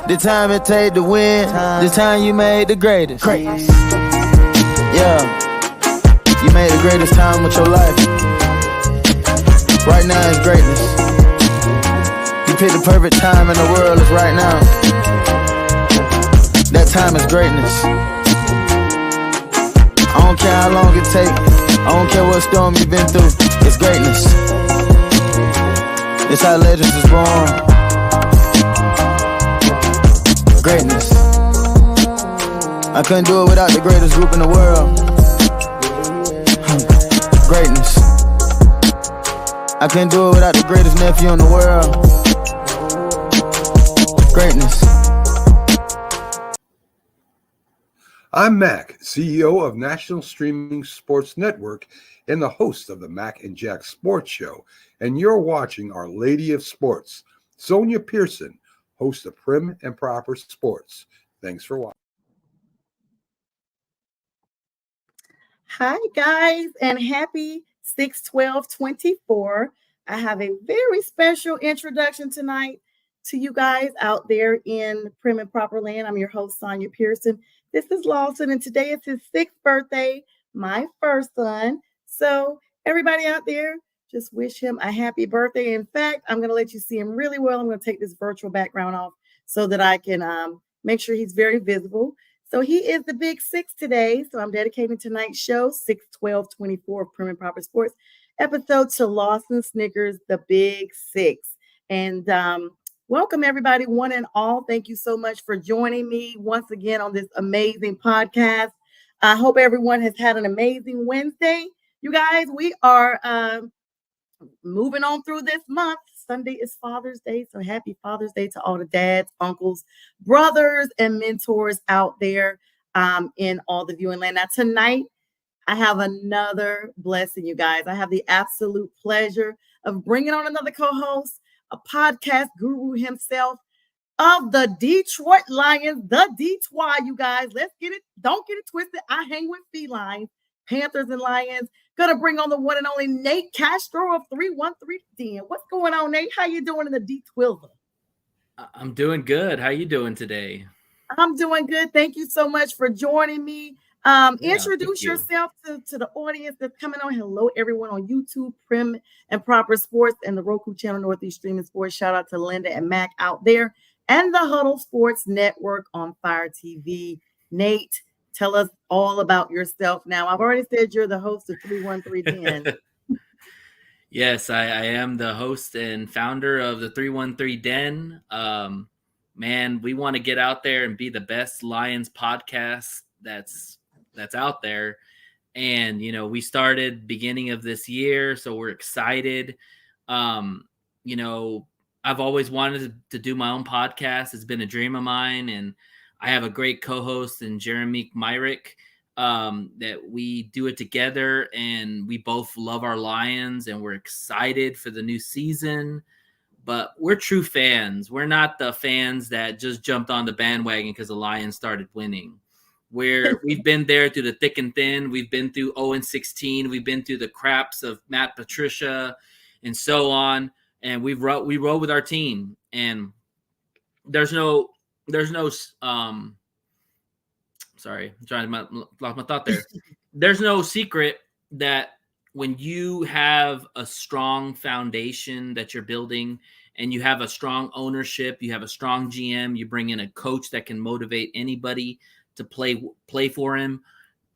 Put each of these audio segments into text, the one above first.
The time it take to win. The time you made the greatest. Yeah, you made the greatest time of your life. Right now is greatness. You picked the perfect time in the world. Is right now. That time is greatness. I don't care how long it take. I don't care what storm you've been through. It's greatness. It's how legends is born. Greatness. I couldn't do it without the greatest group in the world. Greatness. I couldn't do it without the greatest nephew in the world. Greatness. I'm Mac, CEO of National Streaming Sports Network and the host of the Mac and Jack Sports Show. And you're watching Our Lady of Sports, Sonia Pearson, host of Prim and Proper Sports. Thanks for watching. Hi, guys, and happy 6/12/24. I have a very special introduction tonight to you guys out there in Prim and Proper Land. I'm your host, Sonia Pearson. This is Lawson, and today is his 6th birthday, my first son. So everybody out there, just wish him a happy birthday. In fact, I'm going to let you see him really well. I'm going to take this virtual background off so that I can make sure he's very visible. So he is the big 6 today. So I'm dedicating tonight's show, 6/12/24 of Prim and Proper Sports, episode to Lawson Snickers, the big 6. And welcome, everybody, one and all. Thank you so much for joining me once again on this amazing podcast. I hope everyone has had an amazing Wednesday. You guys, we are moving on through this month. Sunday is Father's Day, so happy Father's Day to all the dads, uncles, brothers, and mentors out there in all the viewing land. Now, tonight, I have another blessing, you guys. I have the absolute pleasure of bringing on another co-host, a podcast guru himself of the Detroit Lions, the Detroit, you guys. Let's get it. Don't get it twisted. I hang with felines, Panthers, and Lions. Gonna bring on the one and only Nate Castro of 313 Den. What's going on, Nate? How you doing in the D12? I'm doing good. How you doing today? I'm doing good. Thank you so much for joining me. Introduce yourself to the audience that's coming on. Hello, everyone on YouTube, Prim and Proper Sports, and the Roku channel, Northeast Streaming Sports. Shout out to Linda and Mac out there, and the Huddle Sports Network on Fire TV. Nate, tell us all about yourself now. I've already said you're the host of 313 Den. Yes, I am the host and founder of the 313 Den. Man, we want to get out there and be the best Lions podcast that's out there. And, you know, we started beginning of this year, so we're excited. You know, I've always wanted to do my own podcast. It's been a dream of mine, and I have a great co-host in Jeremy Myrick that we do it together, and we both love our Lions, and we're excited for the new season. But we're true fans. We're not the fans that just jumped on the bandwagon because the Lions started winning. We've been there through the thick and thin. We've been through 0-16. We've been through the craps of Matt Patricia and so on. And we roll with our team. And there's no sorry, I'm trying to lost my thought there. There's no secret that when you have a strong foundation that you're building and you have a strong ownership, you have a strong GM, you bring in a coach that can motivate anybody to play for him,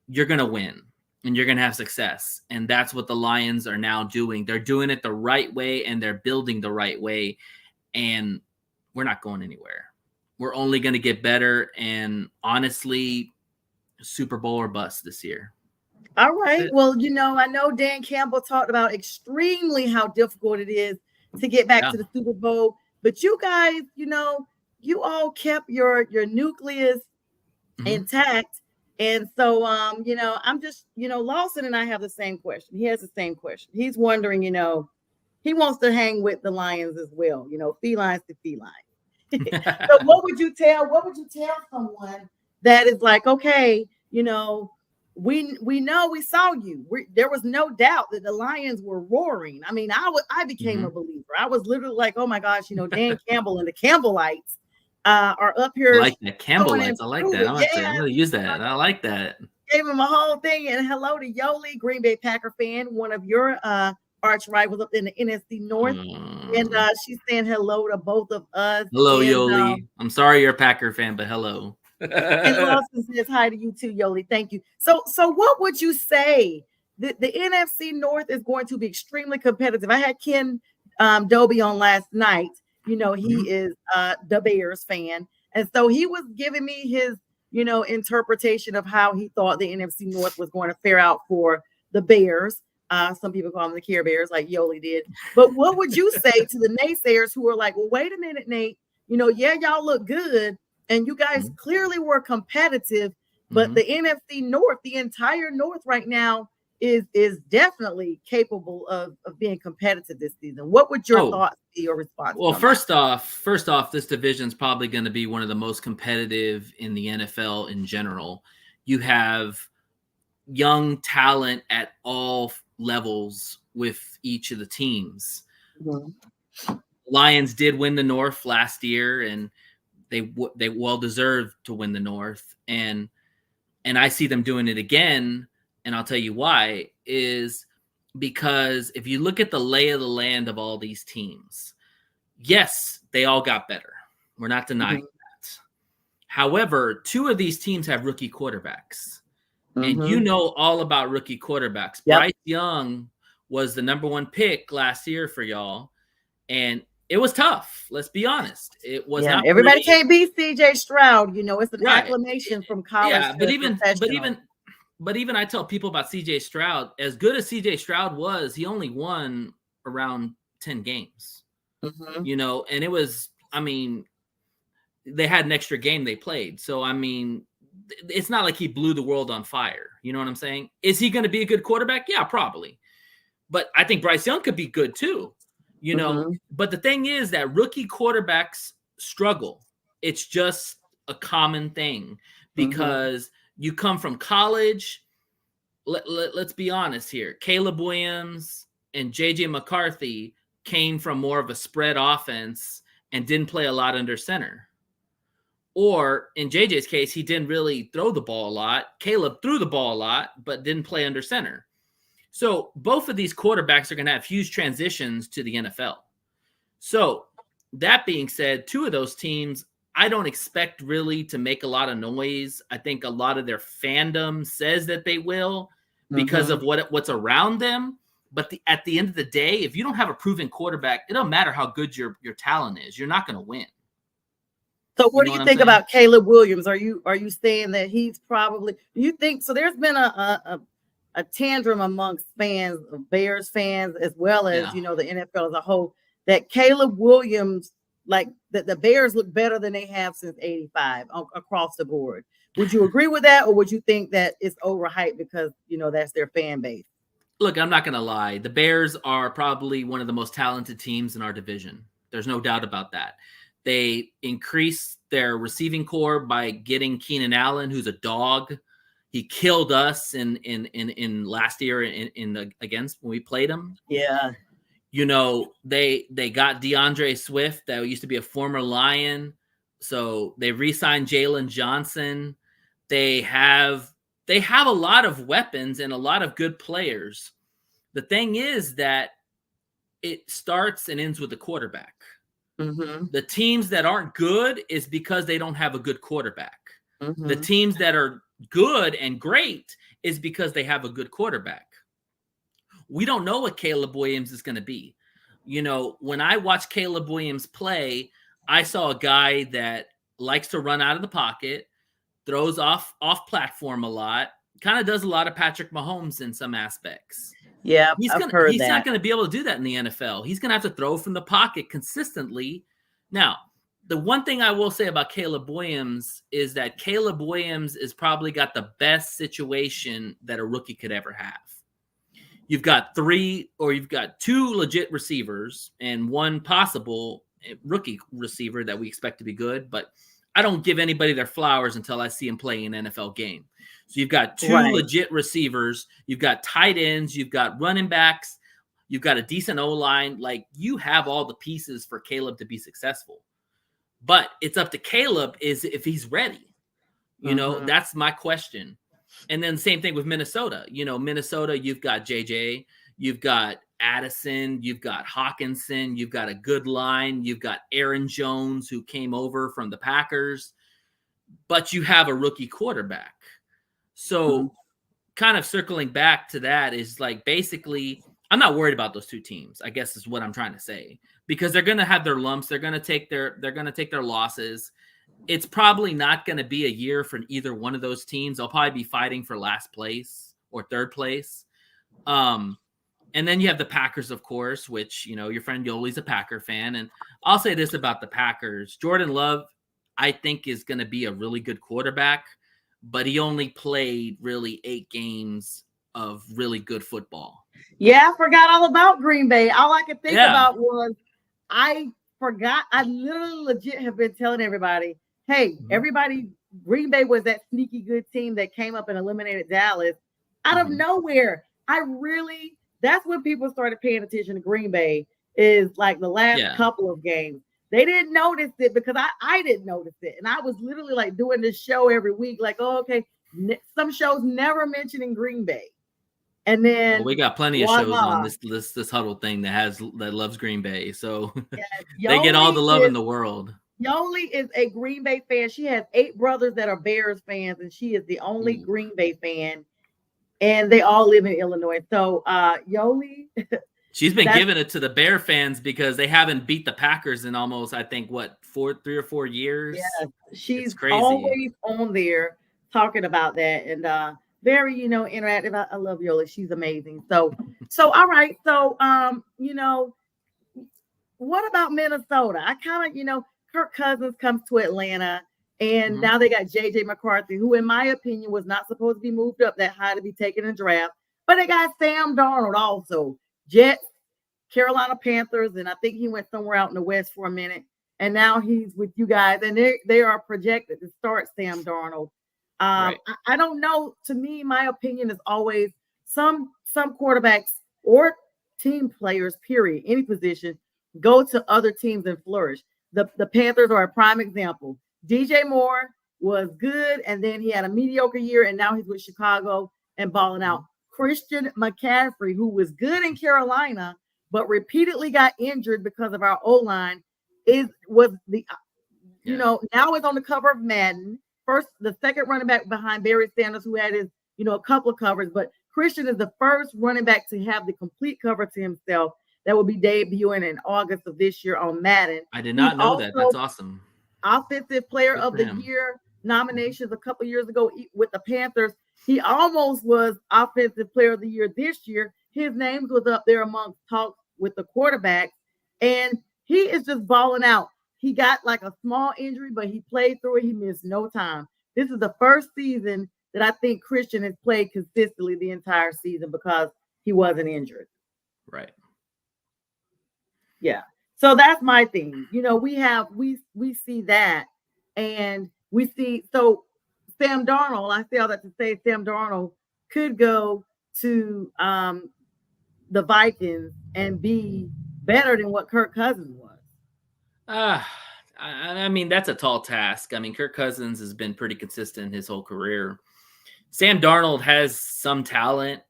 you're going to win and you're going to have success. And that's what the Lions are now doing. They're doing it the right way and they're building the right way. And we're not going anywhere. We're only going to get better. And honestly, Super Bowl or bust this year. All right. Well, you know, I know Dan Campbell talked about extremely how difficult it is to get back to the Super Bowl. But you guys, you know, you all kept your nucleus intact. And so, I'm just, Lawson and I have the same question. He has the same question. He's wondering, he wants to hang with the lions as well, felines to felines. So what would you tell someone that is like, okay, we know we saw you. There was no doubt that the lions were roaring. I mean, I became a believer. I was literally like, oh my gosh, Dan Campbell and the Campbellites are up here. I like that. Campbellites. I like that. I'm going to use that. I like that. Gave him a whole thing. And hello to Yoli, Green Bay Packer fan, one of your arch rivals up in the NFC North. And she's saying hello to both of us. Hello, Yoli. I'm sorry you're a Packer fan, but hello. And Lawson says hi to you too, Yoli. Thank you. So what would you say? The NFC North is going to be extremely competitive. I had Ken Dobie on last night. He is the Bears fan. And so he was giving me his, interpretation of how he thought the NFC North was going to fare out for the Bears. Some people call them the Care Bears, like Yoli did. But what would you say to the naysayers who are like, well, wait a minute, Nate, y'all look good. And you guys clearly were competitive, but the NFC North, the entire North right now is definitely capable of being competitive this season. What would your thoughts be or response? Well, first off, this division is probably going to be one of the most competitive in the NFL in general. You have young talent at all levels with each of the teams. Lions did win the North last year, and they well deserved to win the North, and I see them doing it again. And I'll tell you why, is because if you look at the lay of the land of all these teams, yes, they all got better. We're not denying that. However, two of these teams have rookie quarterbacks. And you know all about rookie quarterbacks. Yep. Bryce Young was the number one pick last year for y'all. And it was tough. Let's be honest. It was not everybody can't beat CJ Stroud. It's an acclamation from college. Yeah, but even I tell people about CJ Stroud, as good as CJ Stroud was, he only won around 10 games. And it was, they had an extra game they played. So it's not like he blew the world on fire. You know what I'm saying? Is he going to be a good quarterback? Yeah, probably. But I think Bryce Young could be good too. But the thing is that rookie quarterbacks struggle. It's just a common thing because you come from college. Let's be honest here. Caleb Williams and JJ McCarthy came from more of a spread offense and didn't play a lot under center. Or in JJ's case, he didn't really throw the ball a lot. Caleb threw the ball a lot, but didn't play under center. So both of these quarterbacks are going to have huge transitions to the NFL. So that being said, two of those teams, I don't expect really to make a lot of noise. I think a lot of their fandom says that they will because of what's around them. But at the end of the day, if you don't have a proven quarterback, it don't matter how good your talent is. You're not going to win. So what do you think about Caleb Williams? Are you saying that he's probably – you think – so there's been a tantrum amongst fans, Bears fans, as well as, the NFL as a whole, that Caleb Williams, like that the Bears look better than they have since 85 across the board. Would you agree with that? Or would you think that it's overhyped because, that's their fan base? Look, I'm not going to lie. The Bears are probably one of the most talented teams in our division. There's no doubt about that. They increased their receiving core by getting Keenan Allen, who's a dog. He killed us in last year against when we played him. Yeah. They got DeAndre Swift, that used to be a former Lion. So they re-signed Jalen Johnson. They have a lot of weapons and a lot of good players. The thing is that it starts and ends with the quarterback. The teams that aren't good is because they don't have a good quarterback. The teams that are good and great is because they have a good quarterback. We don't know what Caleb Williams is going to be. When I watch Caleb Williams play, I saw a guy that likes to run out of the pocket, throws off platform a lot, kind of does a lot of Patrick Mahomes in some aspects. Yeah, he's not going to be able to do that in the NFL. He's going to have to throw from the pocket consistently. Now, the one thing I will say about Caleb Williams is that Caleb Williams is probably got the best situation that a rookie could ever have. You've got two legit receivers and one possible rookie receiver that we expect to be good, but I don't give anybody their flowers until I see him play an NFL game. So you've got two legit receivers, you've got tight ends, you've got running backs, you've got a decent O-line. Like, you have all the pieces for Caleb to be successful. But it's up to Caleb is if he's ready. You know, that's my question. And then same thing with Minnesota. You know, Minnesota, you've got JJ, you've got Addison, you've got Hawkinson, you've got a good line, you've got Aaron Jones, who came over from the Packers, but you have a rookie quarterback. So kind of circling back to that is like, basically, I'm not worried about those two teams, I guess is what I'm trying to say, because they're going to have their lumps. They're going to take their losses. It's probably not going to be a year for either one of those teams. They'll probably be fighting for last place or third place. And then you have the Packers, of course, which, you know, your friend Yoli's a Packer fan. And I'll say this about the Packers. Jordan Love, I think, is going to be a really good quarterback, but he only played really 8 games of really good football. Yeah, I forgot all about Green Bay. All I could think about was I literally legit have been telling everybody, hey, everybody, Green Bay was that sneaky good team that came up and eliminated Dallas out of nowhere. That's when people started paying attention to Green Bay, is like the last couple of games. They didn't notice it because I didn't notice it. And I was literally like doing this show every week, like, oh, okay, some shows never mentioning Green Bay. And then we got plenty of shows on this huddle thing that loves Green Bay. So they get all the love in the world. Yoli is a Green Bay fan. She has 8 brothers that are Bears fans, and she is the only Green Bay fan. And they all live in Illinois. So Yoli, she's been giving it to the Bear fans because they haven't beat the Packers in almost, I think, 3 or 4 years. Yeah, she's always on there talking about that, and very, you know, interactive. I love Yoli. She's amazing. So all right. So you know, what about Minnesota? I kind of, you know, Kirk Cousins comes to Atlanta, and now they got JJ McCarthy, who, in my opinion, was not supposed to be moved up that high to be taken in a draft. But they got Sam Darnold also. Jets, Carolina Panthers, and I think he went somewhere out in the West for a minute. And now he's with you guys, and they are projected to start Sam Darnold. I don't know. To me, my opinion is always some quarterbacks or team players, period, any position, go to other teams and flourish. The Panthers are a prime example. DJ Moore was good, and then he had a mediocre year, and now he's with Chicago and balling out. Christian McCaffrey, who was good in Carolina, but repeatedly got injured because of our O-line, you know, now is on the cover of Madden. The second running back behind Barry Sanders, who had his, you know, a couple of covers, but Christian is the first running back to have the complete cover to himself. That will be debuting in August of this year on Madden. I did not know that. That's awesome. Offensive Player of the Year nominations a couple years ago with the Panthers. He almost was Offensive Player of the Year this year. His name was up there amongst talks with the quarterback, and he is just balling out. He got like a small injury, but he played through it. He missed no time. This is the first season that I think Christian has played consistently the entire season because he wasn't injured. Right. Yeah. So that's my thing. You know, we see that, and we see, so Sam Darnold, I say all that to say Sam Darnold could go to the Vikings and be better than what Kirk Cousins was. I mean, that's a tall task. I mean, Kirk Cousins has been pretty consistent his whole career. Sam Darnold has some talent.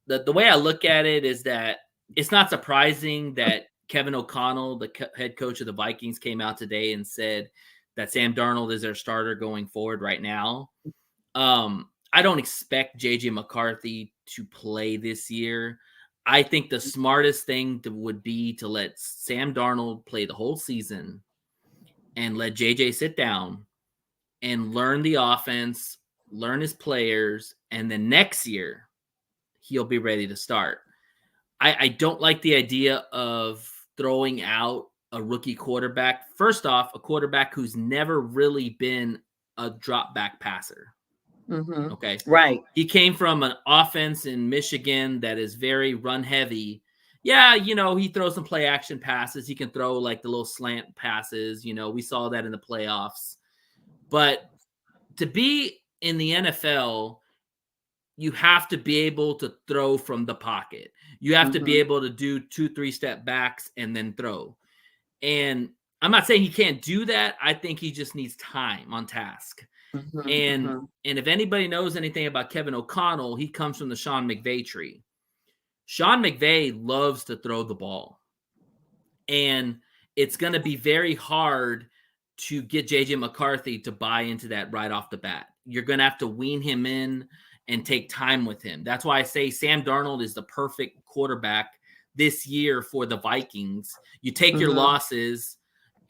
The way I look at it is that it's not surprising that Kevin O'Connell, the head coach of the Vikings, came out today and said that Sam Darnold is their starter going forward right now. I don't expect JJ McCarthy to play this year. I think the smartest thing would be to let Sam Darnold play the whole season and let JJ sit down and learn the offense, learn his players, and then next year he'll be ready to start. I don't like the idea of throwing out a rookie quarterback. First off, a quarterback who's never really been a drop back passer. Mm-hmm. Okay. Right. He came from an offense in Michigan that is very run heavy. Yeah, he throws some play action passes. He can throw like the little slant passes. We saw that in the playoffs. But to be in the NFL, you have to be able to throw from the pocket. You have to be able to do 2-3 step backs and then throw. And I'm not saying he can't do that. I think he just needs time on task. And if anybody knows anything about Kevin O'Connell, he comes from the Sean McVay tree. Sean McVay loves to throw the ball. And it's going to be very hard to get JJ McCarthy to buy into that right off the bat. You're going to have to wean him in and take time with him. That's why I say Sam Darnold is the perfect quarterback this year for the Vikings. You take your losses,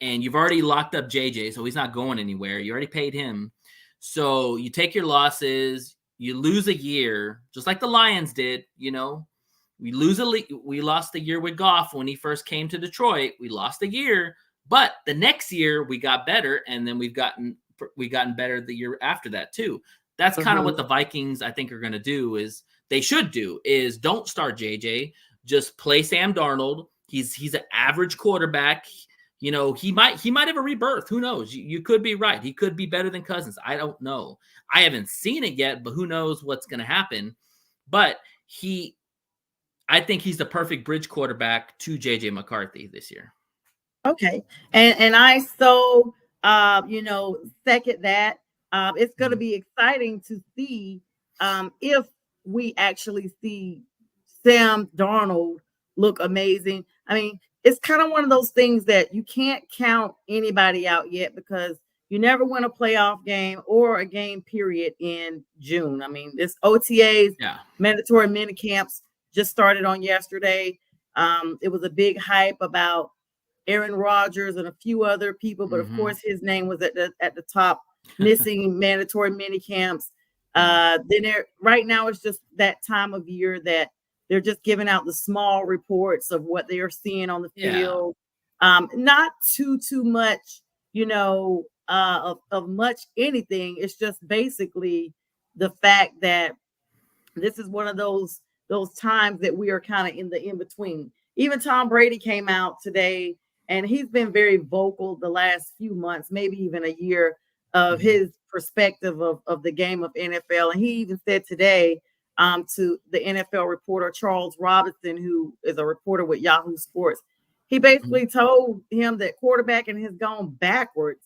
and you've already locked up JJ, so he's not going anywhere. You already paid him. So you take your losses, you lose a year, just like the Lions did. We lost a year with Goff when he first came to Detroit. We lost a year, but the next year we got better, and then we've gotten better the year after that too. That's kind of what the Vikings, I think, are going to do. Is don't start JJ, just play Sam Darnold. He's an average quarterback. He might have a rebirth. Who knows? You could be right. He could be better than Cousins. I don't know. I haven't seen it yet, but who knows what's going to happen. But I think he's the perfect bridge quarterback to JJ McCarthy this year. Okay. And I so second that. It's going to be exciting to see if we actually see Sam Darnold look amazing. I mean, it's kind of one of those things that you can't count anybody out yet because you never win a playoff game or a game period in June. I mean, this OTAs, mandatory mini camps just started on yesterday. It was a big hype about Aaron Rodgers and a few other people, but of course his name was at the top, missing mandatory mini camps. Right now it's just that time of year that they're just giving out the small reports of what they are seeing on the field. Not too much, of much anything. It's just basically the fact that this is one of those times that we are kind of in the in-between. Even Tom Brady came out today, and he's been very vocal the last few months, maybe even a year, of his perspective of the game of NFL. And he even said today to the NFL reporter, Charles Robinson, who is a reporter with Yahoo Sports, he basically told him that quarterbacking has gone backwards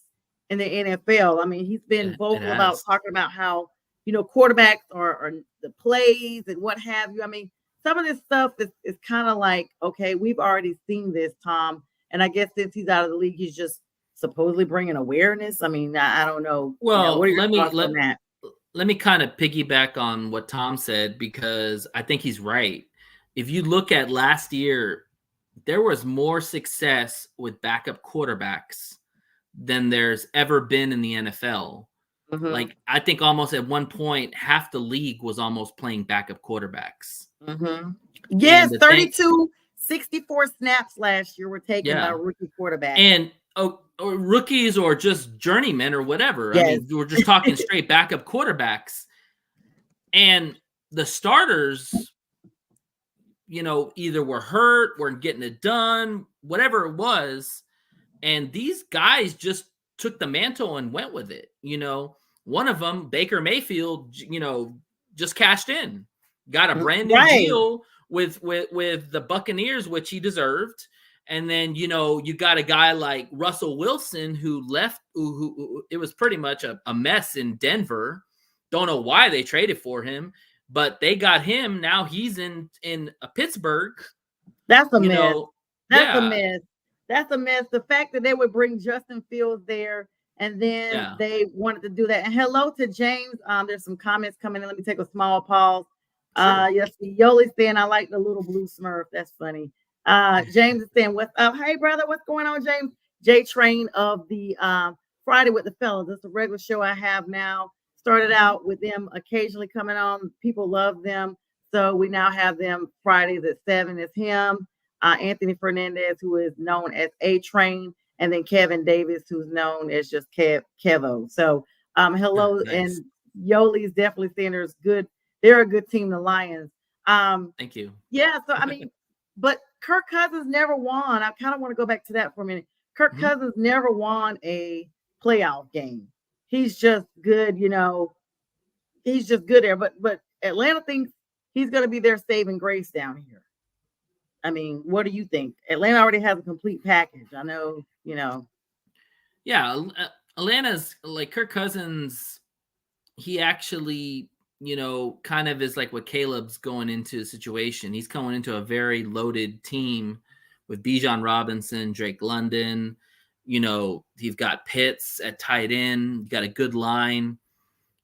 in the NFL. I mean, he's been vocal about talking about how, quarterbacks are the plays and what have you. I mean, some of this stuff is kind of like, okay, we've already seen this, Tom. And I guess since he's out of the league, he's just supposedly bringing awareness. I mean, I don't know. Well, what are your thoughts on that? Let me kind of piggyback on what Tom said, because I think he's right. If you look at last year, there was more success with backup quarterbacks than there's ever been in the NFL. Like, I think almost at one point, half the league was almost playing backup quarterbacks. Yes, 64 snaps last year were taken by rookie quarterbacks. And or rookies or just journeymen or whatever. I mean, we're just talking straight backup quarterbacks. And the starters, either were hurt, weren't getting it done, whatever it was. And these guys just took the mantle and went with it. One of them, Baker Mayfield, just cashed in, got a brand new deal with the Buccaneers, which he deserved. And then, you got a guy like Russell Wilson who left, who it was pretty much a mess in Denver. Don't know why they traded for him, but they got him. Now he's in Pittsburgh. That's a mess. That's a mess. That's a mess. The fact that they would bring Justin Fields there and then they wanted to do that. And hello to James. There's some comments coming in. Let me take a small pause. Yes, Yoli's saying, I like the little blue Smurf. That's funny. James is saying, what's up? Hey, brother, what's going on, James? J Train of the Friday with the Fellas. It's a regular show I have now. Started out with them occasionally coming on. People love them. So we now have them Fridays at 7. It's him, Anthony Fernandez, who is known as A-Train, and then Kevin Davis, who's known as just Kevo. So hello, Nice. and Yoli's definitely saying there's good. They're a good team, the Lions. Thank you. Yeah, so I mean, but Kirk Cousins never won. I kind of want to go back to that for a minute. Kirk Cousins never won a playoff game. He's just good, he's just good there. But Atlanta thinks he's going to be their saving grace down here. I mean, what do you think? Atlanta already has a complete package. I know, Yeah, Atlanta's like Kirk Cousins. He actually, kind of is like what Caleb's going into the situation. He's going into a very loaded team with Bijan Robinson, Drake London. He's got Pitts at tight end. Got a good line.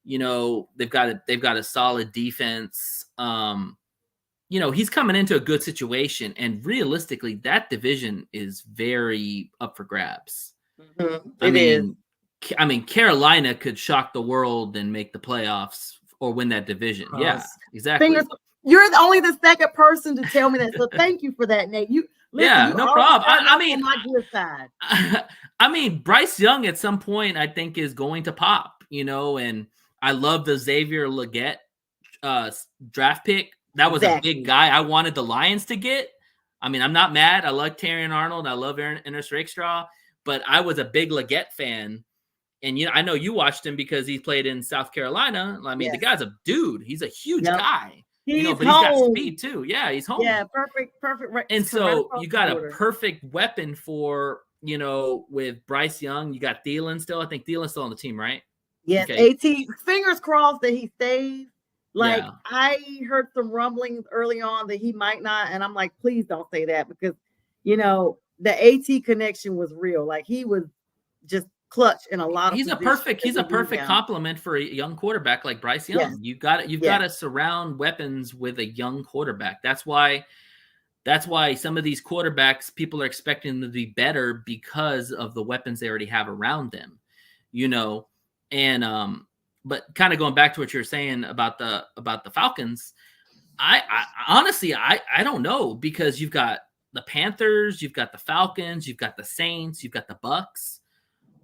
They've got a solid defense. He's coming into a good situation, and realistically, that division is very up for grabs. Mm-hmm. I mean, Carolina could shock the world and make the playoffs or win that division. Yeah, exactly. You're only the second person to tell me that, so thank you for that, Nate. No problem. I mean, on my good side. I mean, Bryce Young at some point I think is going to pop. And I love the Xavier Legette draft pick. That was a big guy I wanted the Lions to get. I mean, I'm not mad. I like Terrion Arnold. I love Ernest Rakestraw, but I was a big Legette fan. And I know you watched him because he played in South Carolina. I mean, the guy's a dude. He's a huge guy. But he's got speed too. Yeah, he's home. Yeah, perfect. And so you got a perfect weapon for, with Bryce Young. You got Thielen still. I think Thielen's still on the team, right? Yes, okay. AT. Fingers crossed that he stays. Like, I heard some rumblings early on that he might not, and I'm like, please don't say that, because the AT connection was real. Like, he was just clutch in a lot of he's a perfect compliment for a young quarterback like Bryce Young. You've got to surround weapons with a young quarterback. That's why some of these quarterbacks, people are expecting them to be better because of the weapons they already have around them. And but kind of going back to what you're saying about the Falcons, I honestly don't know, because you've got the Panthers, you've got the Falcons, you've got the Saints, you've got the Bucks.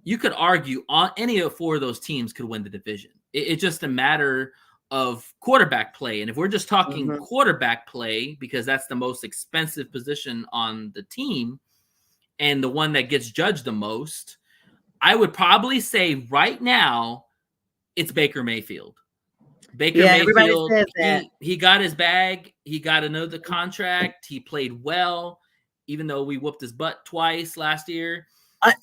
You could argue on any of four of those teams could win the division. It's just a matter of quarterback play. And if we're just talking quarterback play, because that's the most expensive position on the team and the one that gets judged the most, I would probably say right now it's Baker Mayfield. Mayfield, he got his bag. He got another contract. He played well, even though we whooped his butt twice last year.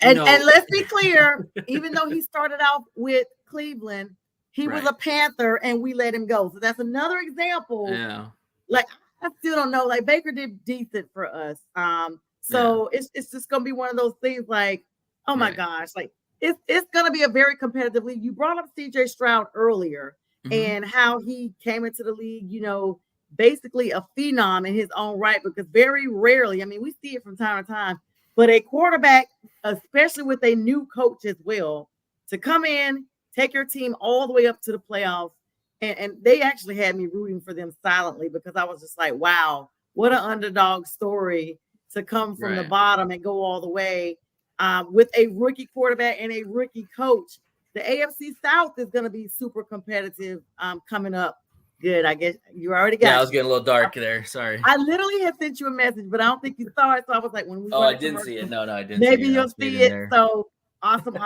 And let's be clear, even though he started out with Cleveland, he was a Panther and we let him go. So that's another example. Yeah. Like, I still don't know. Like, Baker did decent for us. So it's just going to be one of those things like, oh my gosh, like it's going to be a very competitive league. You brought up CJ Stroud earlier and how he came into the league, basically a phenom in his own right, because very rarely, I mean, we see it from time to time, but a quarterback, especially with a new coach as well, to come in, take your team all the way up to the playoffs. And they actually had me rooting for them silently, because I was just like, wow, what an underdog story to come from the bottom and go all the way with a rookie quarterback and a rookie coach. The AFC South is going to be super competitive coming up. Good. I guess you already got it. I was getting a little dark there. Sorry. I literally had sent you a message, but I don't think you saw it. So I was like, when we I didn't see it. No, I didn't. Maybe you'll see it. So awesome.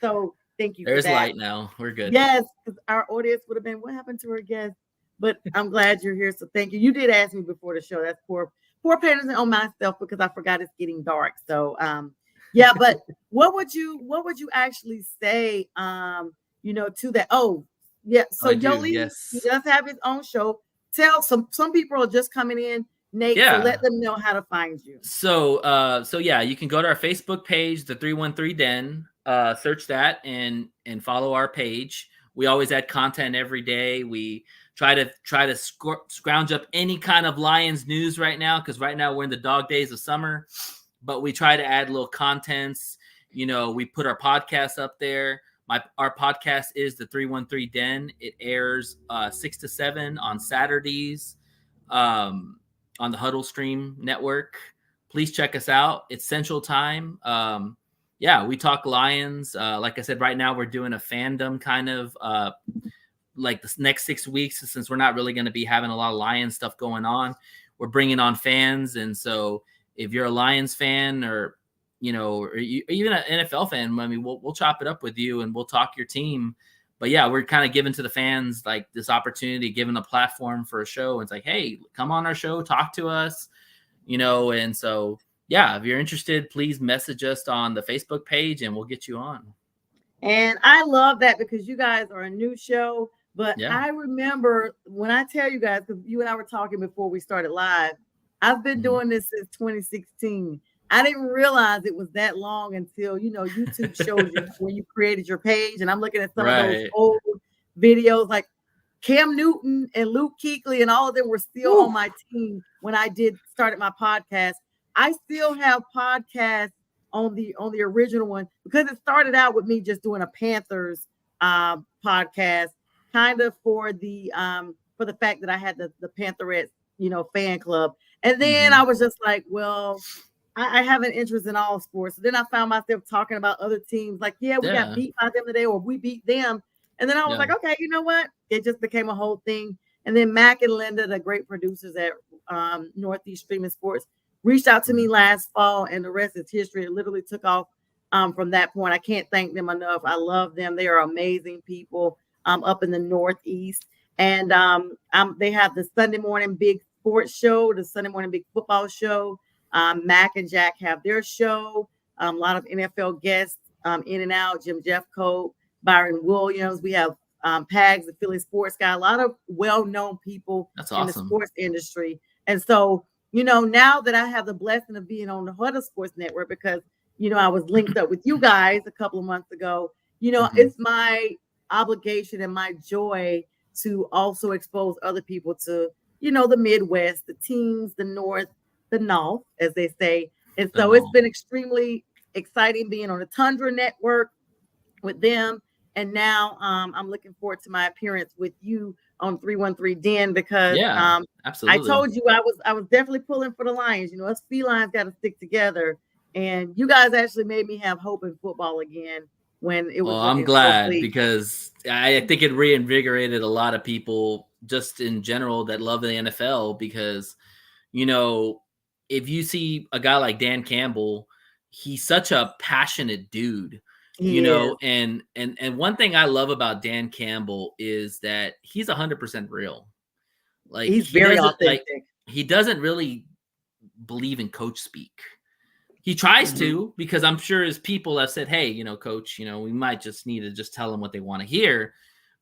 So thank you. There's for that. Light now. We're good. Yes, because our audience would have been, what happened to her guest? But I'm glad you're here. So thank you. You did ask me before the show. That's poor parenting on myself, because I forgot it's getting dark. So yeah, but what would you actually say to that? Oh, yeah. So Yoli, he does have his own show. Tell some people are just coming in, Nate. So let them know how to find you. So you can go to our Facebook page, the 313 Den. Search that and follow our page. We always add content every day. We try to scrounge up any kind of Lions news right now, because right now we're in the dog days of summer. But we try to add little contents. We put our podcast up there. Our podcast is the 313 Den. It airs 6 to 7 on Saturdays on the Huddle Stream Network. please check us out. It's Central Time. Yeah, we talk Lions. Like I said, right now we're doing a fandom kind of like the next 6 weeks, since we're not really going to be having a lot of Lions stuff going on. We're bringing on fans. And so if you're a Lions fan or, or even an NFL fan, I mean, we'll chop it up with you and we'll talk your team. But yeah, we're kind of giving to the fans like this opportunity, giving a platform for a show. It's like, hey, come on our show, talk to us, and so, yeah, if you're interested, please message us on the Facebook page and we'll get you on. And I love that because you guys are a new show. But yeah. I remember when I tell you guys, because you and I were talking before we started live, I've been doing this since 2016. I didn't realize it was that long until, YouTube shows you when you created your page. And I'm looking at some of those old videos, like Cam Newton and Luke Kuechly, and all of them were still on my team when I started my podcast. I still have podcasts on the original one because it started out with me just doing a Panthers podcast, kind of for the fact that I had the Pantherettes, fan club. And then I was just like, well, I have an interest in all sports. So then I found myself talking about other teams like, we got beat by them today, or we beat them. And then I was like, okay, you know what? It just became a whole thing. And then Mac and Linda, the great producers at Northeast Streaming Sports, reached out to me last fall, and the rest is history. It literally took off from that point. I can't thank them enough. I love them. They are amazing people up in the Northeast. And they have the Sunday morning big sports show, the Sunday morning big football show. Mac and Jack have their show. A lot of NFL guests in and out. Jim Jeffcoat, Byron Williams. We have Pags, the Philly sports guy. A lot of well-known people in the sports industry. And so, now that I have the blessing of being on the Huddle Sports Network, because, I was linked up with you guys a couple of months ago, it's my obligation and my joy to also expose other people to, the Midwest, the teams, the North, the North, as they say. And so it's been extremely exciting being on the Tundra Network with them. And now I'm looking forward to my appearance with you on 313 Den because absolutely. I told you I was definitely pulling for the Lions. Us felines got to stick together. And you guys actually made me have hope in football again when it was. Well, I'm glad because I think it reinvigorated a lot of people just in general that love the NFL because, if you see a guy like Dan Campbell, he's such a passionate dude. And one thing I love about Dan Campbell is that he's 100% real. Like he's very authentic. He doesn't really believe in coach speak. He tries to, because I'm sure his people have said, hey, coach, we might just need to just tell them what they want to hear,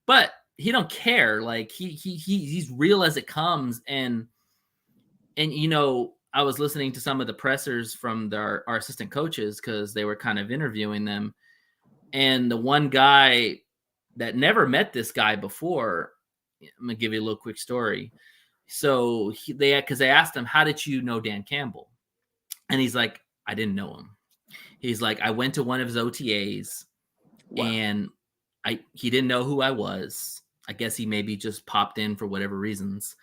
but he don't care. Like he's real as it comes. And I was listening to some of the pressers from our assistant coaches because they were kind of interviewing them. And the one guy that never met this guy before, I'm going to give you a little quick story. So they asked him, how did you know Dan Campbell? And he's like, I didn't know him. He's like, I went to one of his OTAs and he didn't know who I was. I guess he maybe just popped in for whatever reasons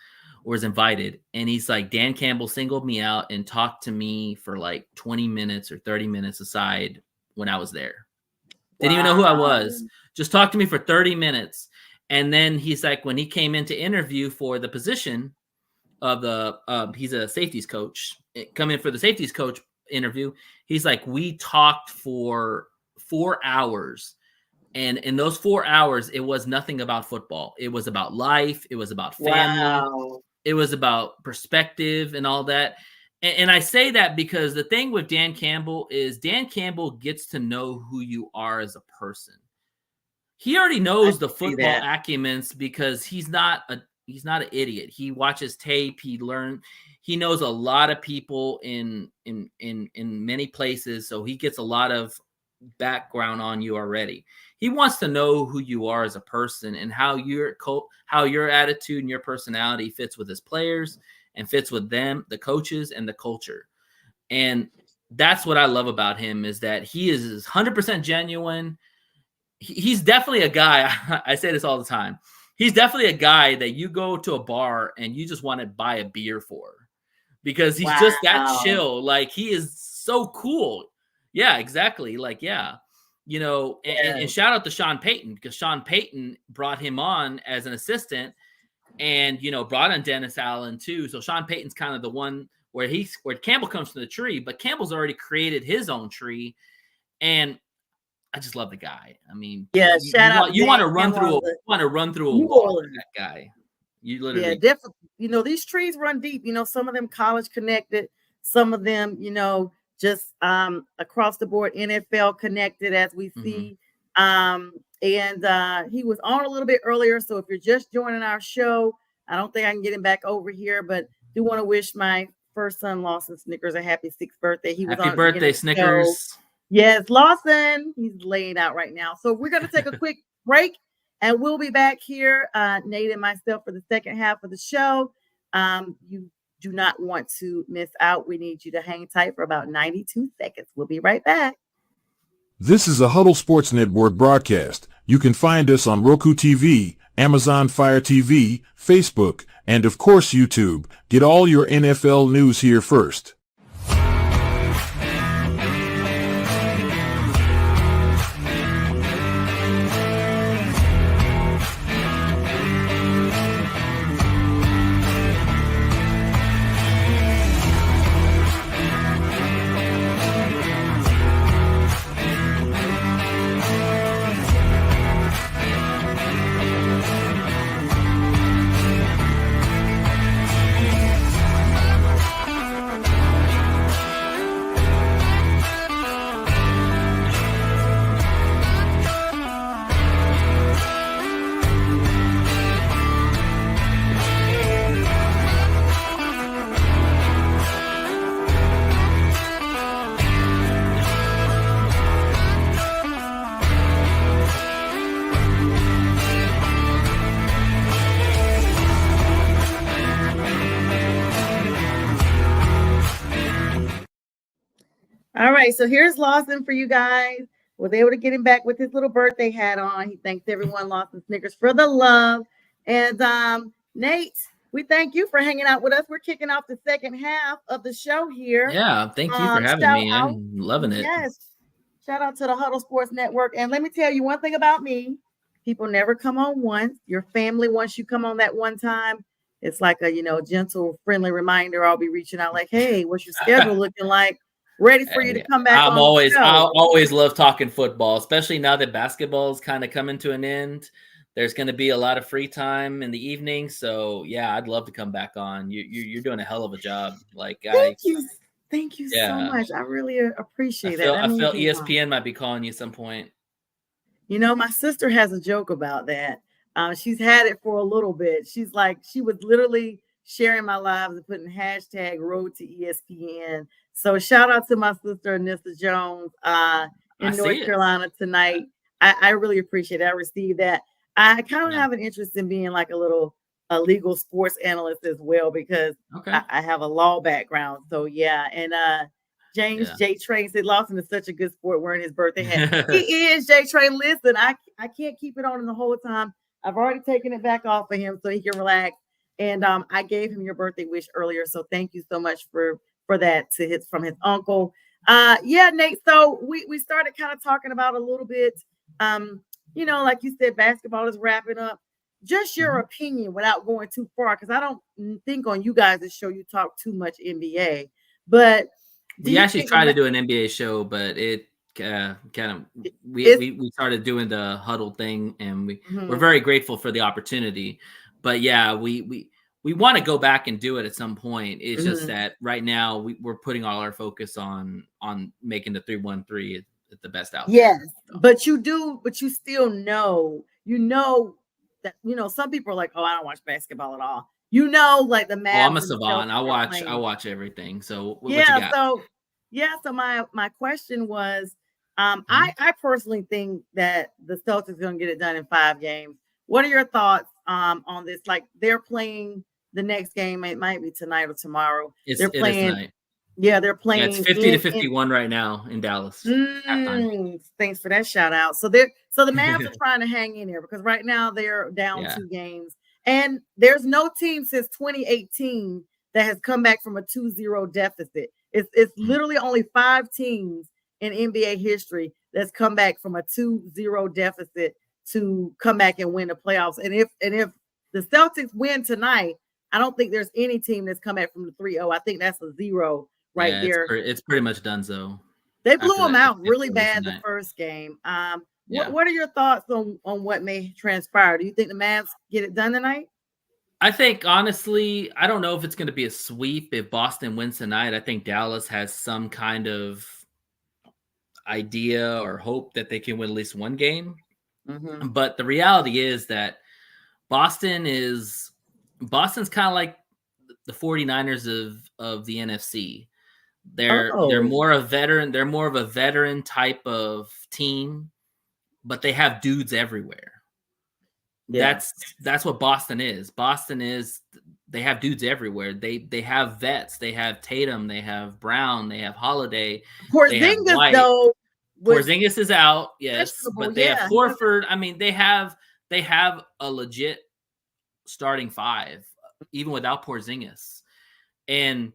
or was invited. And he's like, Dan Campbell singled me out and talked to me for like 20 minutes or 30 minutes aside when I was there. Didn't even know who I was. Just talked to me for 30 minutes. And then he's like, when he came in to interview for the position of he's a safeties coach, come in for the safeties coach interview. He's like, we talked for 4 hours. And in those 4 hours, it was nothing about football. It was about life. It was about family. Wow. It was about perspective and all that. And I say that because the thing with Dan Campbell is Dan Campbell gets to know who you are as a person. He already knows the football acumens because he's not an idiot. He watches tape. He knows a lot of people in many places. So he gets a lot of background on you already. He wants to know who you are as a person and how your attitude and your personality fits with his players and fits with them, the coaches, and the culture. And that's what I love about him is that he is 100% genuine. He's definitely a guy. I say this all the time. He's definitely a guy that you go to a bar and you just want to buy a beer for because he's just that chill. Like, he is so cool. Yeah, exactly. Like, yeah. You know, and shout out to Sean Payton, because Sean Payton brought him on as an assistant, and, you know, brought in Dennis Allen too. So Sean Payton's kind of the one where Campbell comes from the tree, but Campbell's already created his own tree. And I just love the guy. I mean, you want to run through a wall with that guy. You literally, definitely. You know, these trees run deep. You know, some of them college connected, some of them, you know, just across the board NFL connected, as we see. And he was on a little bit earlier. So if you're just joining our show, I don't think I can get him back over here, but do want to wish my first son, Lawson Snickers, a happy 6th birthday. Happy birthday, Snickers. Yes, Lawson, he's laying out right now. So we're going to take a quick break, and we'll be back here, Nate and myself, for the second half of the show. You do not want to miss out. We need you to hang tight for about 92 seconds. We'll be right back. This is a Huddle Sports Network broadcast. You can find us on Roku TV, Amazon Fire TV, Facebook, and of course YouTube. Get all your NFL news here first. All right, so here's Lawson for you guys. Was able to get him back with his little birthday hat on. He thanks everyone, Lawson Snickers, for the love. And Nate, we thank you for hanging out with us. We're kicking off the second half of the show here. Yeah, thank you for having me. I'm loving it. Yes, shout out to the Huddle Sports Network. And let me tell you one thing about me. People never come on once. Your family, once you come on that one time, it's like a, you know, gentle, friendly reminder. I'll be reaching out like, hey, what's your schedule looking like? Ready for you to come back. I always love talking football, especially now that basketball is kind of coming to an end. There's going to be a lot of free time in the evening, so yeah, I'd love to come back on. You're doing a hell of a job. Like, thank you so much. I really appreciate that. I feel ESPN might be calling you some point. You know, my sister has a joke about that. She's had it for a little bit. She's like, she was literally sharing my lives and putting hashtag road to ESPN. So shout out to my sister, Anissa Jones, in North Carolina tonight. I really appreciate it. I received that. I kind of have an interest in being like a legal sports analyst as well, because I have a law background. So yeah. And James J. Train said Lawson is such a good sport wearing his birthday hat. He is, J. Train. Listen, I can't keep it on him the whole time. I've already taken it back off of him so he can relax. And I gave him your birthday wish earlier. So thank you so much for that from his uncle. Yeah, Nate. So we started kind of talking about a little bit, you know, like you said, basketball is wrapping up. Just your opinion without going too far, because I don't think on you guys' show you talk too much NBA. But we actually tried to do an NBA show, but it kind of we started doing the huddle thing, and we're very grateful for the opportunity. But yeah, we want to go back and do it at some point. It's just that right now we're putting all our focus on making the 313 the best out. Yes, but you still know, that, you know, some people are like, oh, I don't watch basketball at all. You know, like the Mavs. I'm a savant. I watch everything. So what you got? So my question was, I personally think that the Celtics are going to get it done in 5 games. What are your thoughts on this? Like, they're playing the next game. It might be tonight or tomorrow. They're playing tonight. Yeah, they're playing. Yeah, it's 50-51 right now in Dallas. Thanks for that shout out. So the Mavs are trying to hang in there, because right now they're down 2 games, and there's no team since 2018 that has come back from a 2-0 deficit. It's literally only 5 teams in NBA history that's come back from a 2-0 deficit to come back and win the playoffs. And if the Celtics win tonight, I don't think there's any team that's come back from the 3-0. I think that's a 0 right there. It's pretty much done. So they blew them out really bad the first game. Yeah. What are your thoughts on what may transpire? Do you think the Mavs get it done tonight? I think, honestly, I don't know if it's going to be a sweep if Boston wins tonight. I think Dallas has some kind of idea or hope that they can win at least one game. Mm-hmm. But the reality is that Boston's kind of like the 49ers of the NFC. They're more a veteran. They're more of a veteran type of team, but they have dudes everywhere. Yeah. That's what Boston is. They have dudes everywhere. They have vets. They have Tatum. They have Brown. They have Holiday. Porzingis though. Porzingis is out, yes, but they have Horford. I mean, they have a legit starting 5, even without Porzingis. And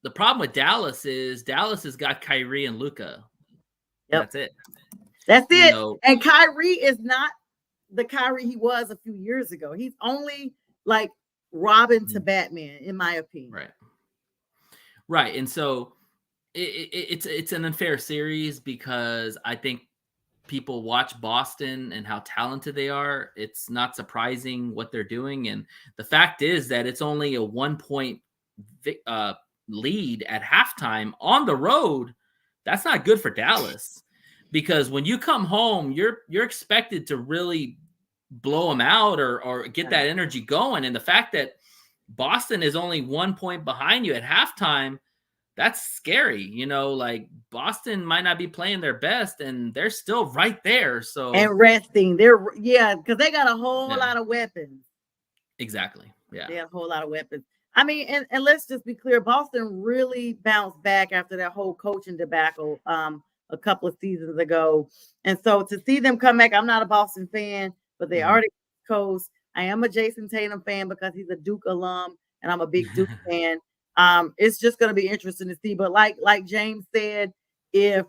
the problem with Dallas is Dallas has got Kyrie and Luka. Yep. That's it. That's it. And Kyrie is not the Kyrie he was a few years ago. He's only like Robin to Batman, in my opinion. Right. And so it's an unfair series because I think people watch Boston and how talented they are. It's not surprising what they're doing. And the fact is that it's only a 1-point lead at halftime on the road. That's not good for Dallas. Because when you come home, you're expected to really blow them out or get that energy going. And the fact that Boston is only 1 point behind you at halftime, that's scary. Like Boston might not be playing their best and they're still right there. So and resting. Because they got a whole lot of weapons. Exactly. Yeah. They have a whole lot of weapons. I mean, and let's just be clear, Boston really bounced back after that whole coaching debacle a couple of seasons ago. And so to see them come back, I'm not a Boston fan, but they already coast. I am a Jason Tatum fan because he's a Duke alum and I'm a big Duke fan. It's just going to be interesting to see. But like James said, if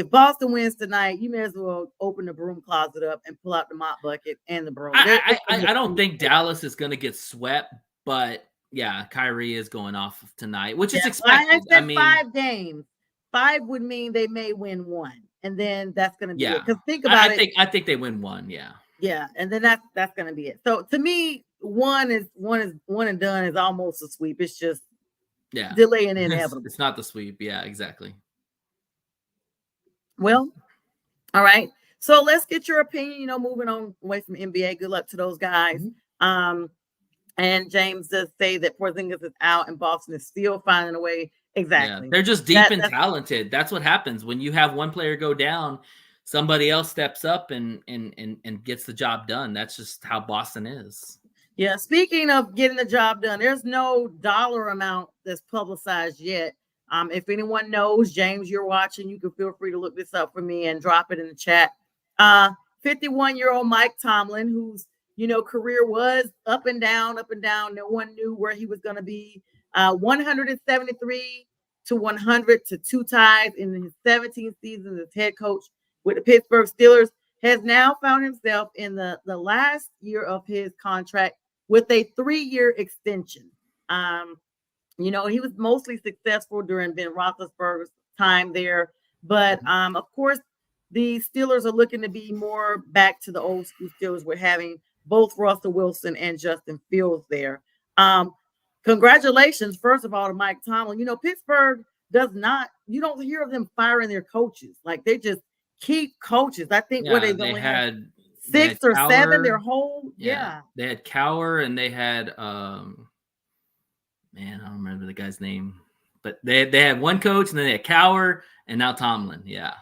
Boston wins tonight, you may as well open the broom closet up and pull out the mop bucket and the broom. I don't think Dallas is going to get swept, but yeah, Kyrie is going off tonight, which is expected. I said 5 games. 5 would mean they may win 1, and then that's going to be it. Because think about it. I think they win 1. Yeah. Yeah, and then that's going to be it. So to me, one and done is almost a sweep. It's just delay and inevitable. It's not the sweep. Yeah, exactly. Well, all right. So let's get your opinion. Moving on away from NBA. Good luck to those guys. And James does say that Porzingis is out and Boston is still finding a way. Exactly. Yeah, they're just deep and talented. That's what happens when you have one player go down. Somebody else steps up and gets the job done. That's just how Boston is. Yeah. Speaking of getting the job done, there's no dollar amount that's publicized yet. If anyone knows, James, you're watching, you can feel free to look this up for me and drop it in the chat. 51-year-old Mike Tomlin, whose career was up and down. No one knew where he was going to be. 173 to 100 to 2 ties in his 17th season as head coach with the Pittsburgh Steelers, has now found himself in the last year of his contract with a 3-year extension. He was mostly successful during Ben Roethlisberger's time there, but of course, the Steelers are looking to be more back to the old school Steelers. We're having both Russell Wilson and Justin Fields there. Congratulations, first of all, to Mike Tomlin. Pittsburgh you don't hear of them firing their coaches. Like, they just keep coaches. I think they had 6 or 7 their whole. Yeah. They had Cowher and they had I don't remember the guy's name, but they had one coach and then they had Cowher and now Tomlin. Yeah.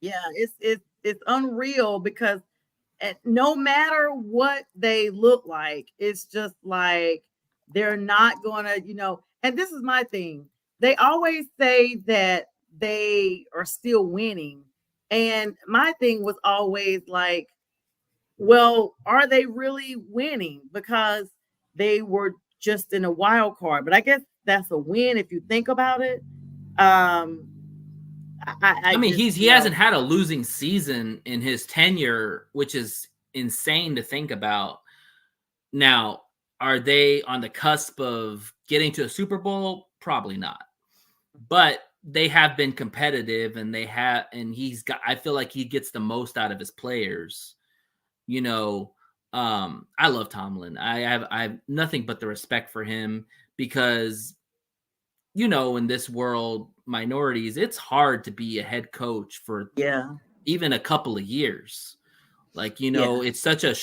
Yeah, it's unreal because no matter what they look like, it's just like they're not gonna, and this is my thing. They always say that they are still winning. And my thing was always like, well, are they really winning? Because they were just in a wild card. But I guess that's a win if you think about it. I mean, he hasn't had a losing season in his tenure, which is insane to think about. Now, are they on the cusp of getting to a Super Bowl? Probably not. But they have been competitive, and I feel like he gets the most out of his players. You know, I love Tomlin. I have nothing but the respect for him because, you know, in this world, minorities, it's hard to be a head coach for even a couple of years. Like, you know, it's such a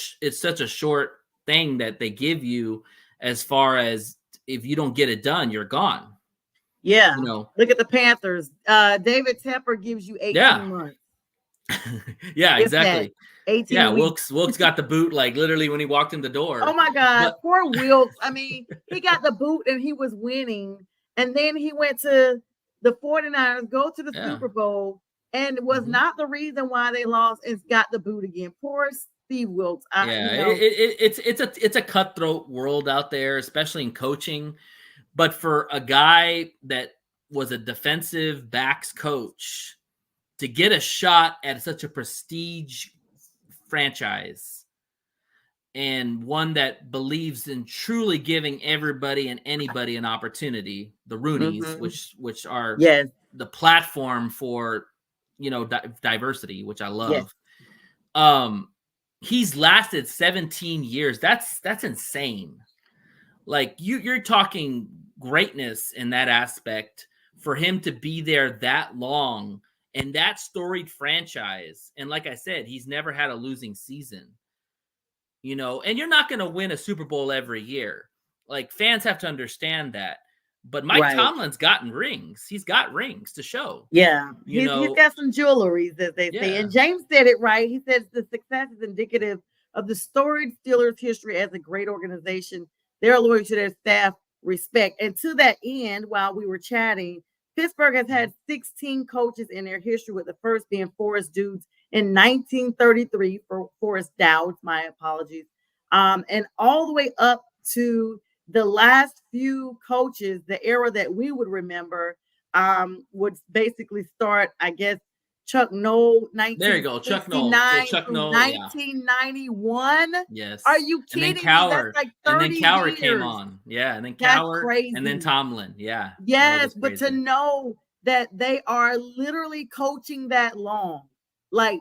short thing that they give you, as far as if you don't get it done, you're gone. Yeah. You know, look at the Panthers. David Tepper gives you 18 months. Yeah, exactly. 18 weeks. Wilkes got the boot like literally when he walked in the door. Oh my God, poor Wilkes. I mean, he got the boot and he was winning. And then he went to the 49ers, go to the Super Bowl, and was not the reason why they lost, and got the boot again. Poor Steve Wilkes. It's a cutthroat world out there, especially in coaching. But for a guy that was a defensive backs coach to get a shot at such a prestige franchise, and one that believes in truly giving everybody and anybody an opportunity, the Roonies, which are the platform for, you know, diversity, which I love. He's lasted 17 years. That's insane. Like you're talking greatness in that aspect for him to be there that long and that storied franchise. And like I said, he's never had a losing season. You know, and you're not going to win a Super Bowl every year. Like, fans have to understand that. But Mike Tomlin's gotten rings. He's got rings to show. Yeah. He's got some jewelry, as they say. And James said it right. He says the success is indicative of the storied Steelers history as a great organization. They're loyal to their staff, respect. And to that end, while we were chatting, Pittsburgh has had 16 coaches in their history, with the first being Forrest Dukes in 1933 for Forrest Dowd, my apologies. And all the way up to the last few coaches, the era that we would remember, would basically start, I guess, Chuck Noll, 1991. Yes. Are you kidding? And then Cowher. That's like 30 and then Cowher years. came on. Yeah. And then That's Cowher. crazy. And then Tomlin. Yeah. Yes, but to know that they are literally coaching that long, like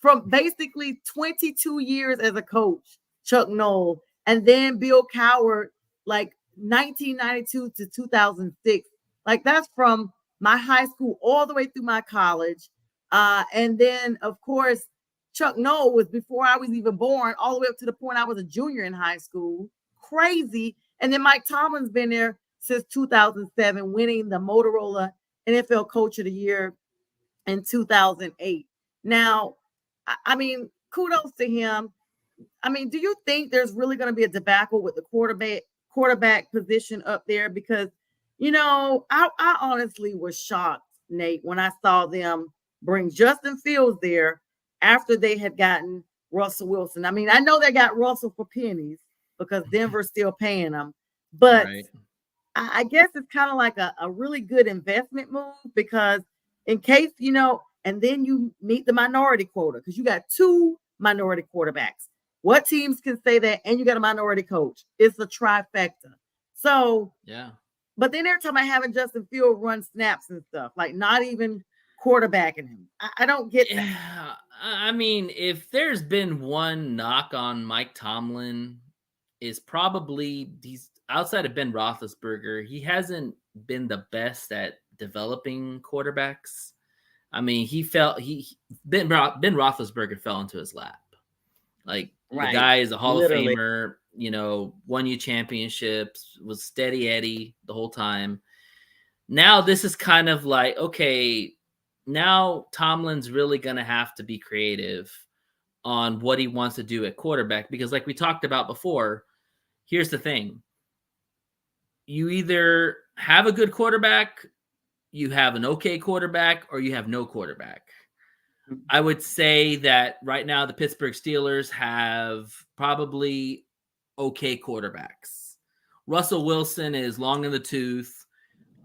from basically 22 years as a coach, Chuck Noll, and then Bill Cowher, like 1992 to 2006. Like that's from my high school all the way through my college. And then, of course, Chuck Noll was before I was even born, all the way up to the point I was a junior in high school. Crazy. And then Mike Tomlin's been there since 2007, winning the Motorola NFL Coach of the Year in 2008. Now, I mean, kudos to him. I mean, do you think there's really going to be a debacle with the quarterback position up there? Because, you know, I honestly was shocked, Nate, when I saw them bring Justin Fields there after they had gotten Russell Wilson. I mean, I know they got Russell for pennies because Denver's still paying them, but I guess it's kind of like a really good investment move, because in case, you know, and then you meet the minority quota, because you got 2 minority quarterbacks. What teams can say that? And you got a minority coach. It's a trifecta. So, but then they're talking about having Justin Fields run snaps and stuff, like not even quarterbacking him. I don't get that. Yeah. I mean, if there's been one knock on Mike Tomlin, is probably he's outside of Ben Roethlisberger, he hasn't been the best at developing quarterbacks. I mean, Ben Roethlisberger fell into his lap. Like, the guy is a Hall of Famer, you know, won you championships, was steady Eddie the whole time. Now this is kind of like, okay, now Tomlin's really going to have to be creative on what he wants to do at quarterback, because like we talked about before, here's the thing. You either have a good quarterback, you have an okay quarterback, or you have no quarterback. I would say that right now the Pittsburgh Steelers have probably okay quarterbacks. Russell Wilson is long in the tooth.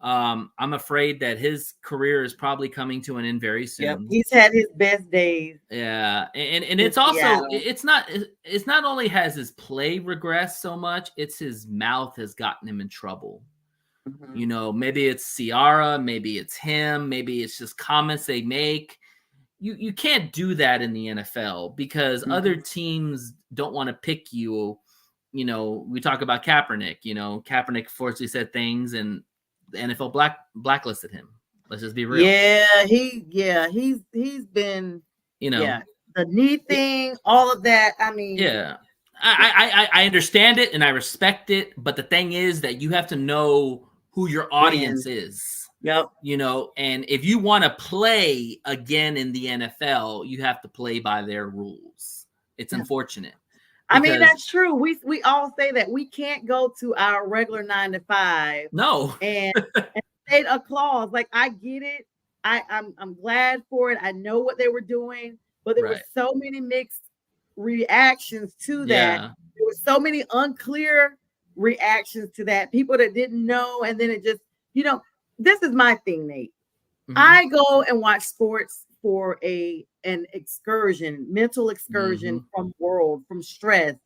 I'm afraid that his career is probably coming to an end very soon. Yep, he's had his best days. Yeah, and it's also it's not only has his play regressed so much, it's his mouth has gotten him in trouble. Mhm. You know, maybe it's Ciara, maybe it's him, maybe it's just comments they make. You can't do that in the NFL because other teams don't want to pick you. You know, we talk about Kaepernick. You know, Kaepernick fortunately said things, and the NFL blacklisted him. Let's just be real. Yeah, he's been, You know, the knee thing, all of that. I mean, yeah, I understand it and I respect it, but the thing is that you have to know who your audience is. Yep. You know, and if you want to play again in the NFL, you have to play by their rules. It's unfortunate. I mean, that's true. We all say that we can't go to our regular 9 to 5. No. And state a clause. Like, I get it. I'm glad for it. I know what they were doing, but there were so many mixed reactions to that. There were so many unclear reactions to that. People that didn't know, and then it just, this is my thing, Nate. I go and watch sports for an excursion, mental excursion from stress.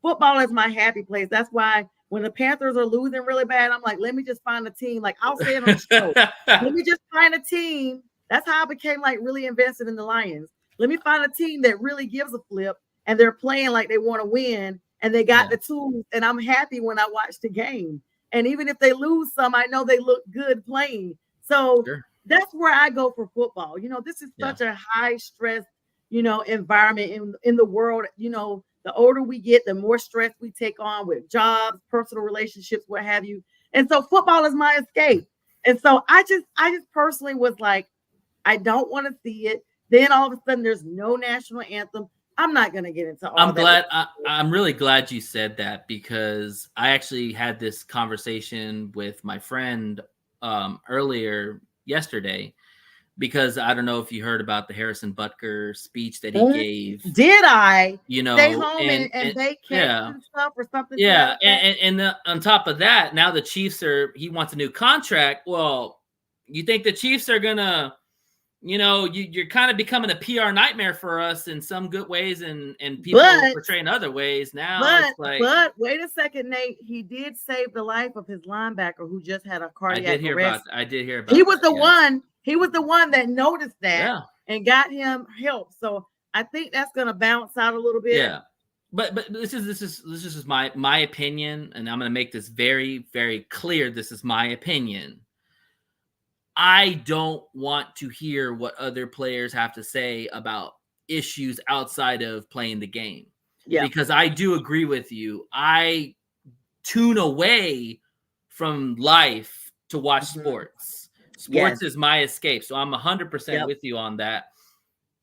Football is my happy place. That's why when the Panthers are losing really bad, I'm like, let me just find a team. Like, I'll say it on the show. Let me just find a team. That's how I became like really invested in the Lions. Let me find a team that really gives a flip and they're playing like they want to win and they got the tools. And I'm happy when I watch the game. And even if they lose some, I know they look good playing. So that's where I go for football. This is such a high stress, environment in the world. The older we get, the more stress we take on with jobs, personal relationships, what have you. And so football is my escape. And so I just personally was like, I don't want to see it. Then all of a sudden there's no national anthem. I'm not going to get into all that. I'm really glad you said that because I actually had this conversation with my friend earlier yesterday because I don't know if you heard about the Harrison Butker speech that he gave. Did I? Stay home and bake cakes and stuff or something? Yeah, and on top of that, now the Chiefs he wants a new contract. Well, you think the Chiefs are gonna, you're kind of becoming a PR nightmare for us in some good ways and people portraying other ways. Now but wait a second, Nate. He did save the life of his linebacker who just had a cardiac arrest. I did hear about he was the one. He was the one that noticed that and got him help. So I think that's gonna bounce out a little bit. Yeah. But this is just my opinion, and I'm gonna make this very, very clear. This is my opinion. I don't want to hear what other players have to say about issues outside of playing the game. Yeah. Because I do agree with you. I tune away from life to watch sports. Sports is my escape. So I'm 100% with you on that.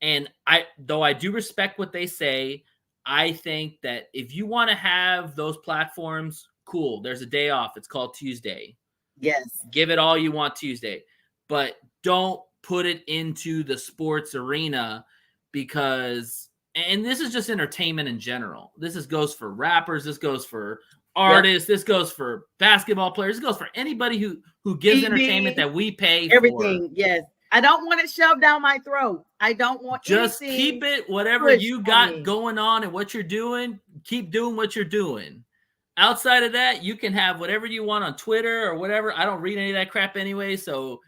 And though I do respect what they say, I think that if you want to have those platforms, cool. There's a day off. It's called Tuesday. Yes. Give it all you want Tuesday. But don't put it into the sports arena because, and this is just entertainment in general. This goes for rappers. This goes for artists. This goes for basketball players. This goes for anybody who gives entertainment that we pay everything. For. Yes. I don't want it shoved down my throat. I don't want just keep it whatever you got going on and what you're doing. Keep doing what you're doing. Outside of that, you can have whatever you want on Twitter or whatever. I don't read any of that crap anyway, so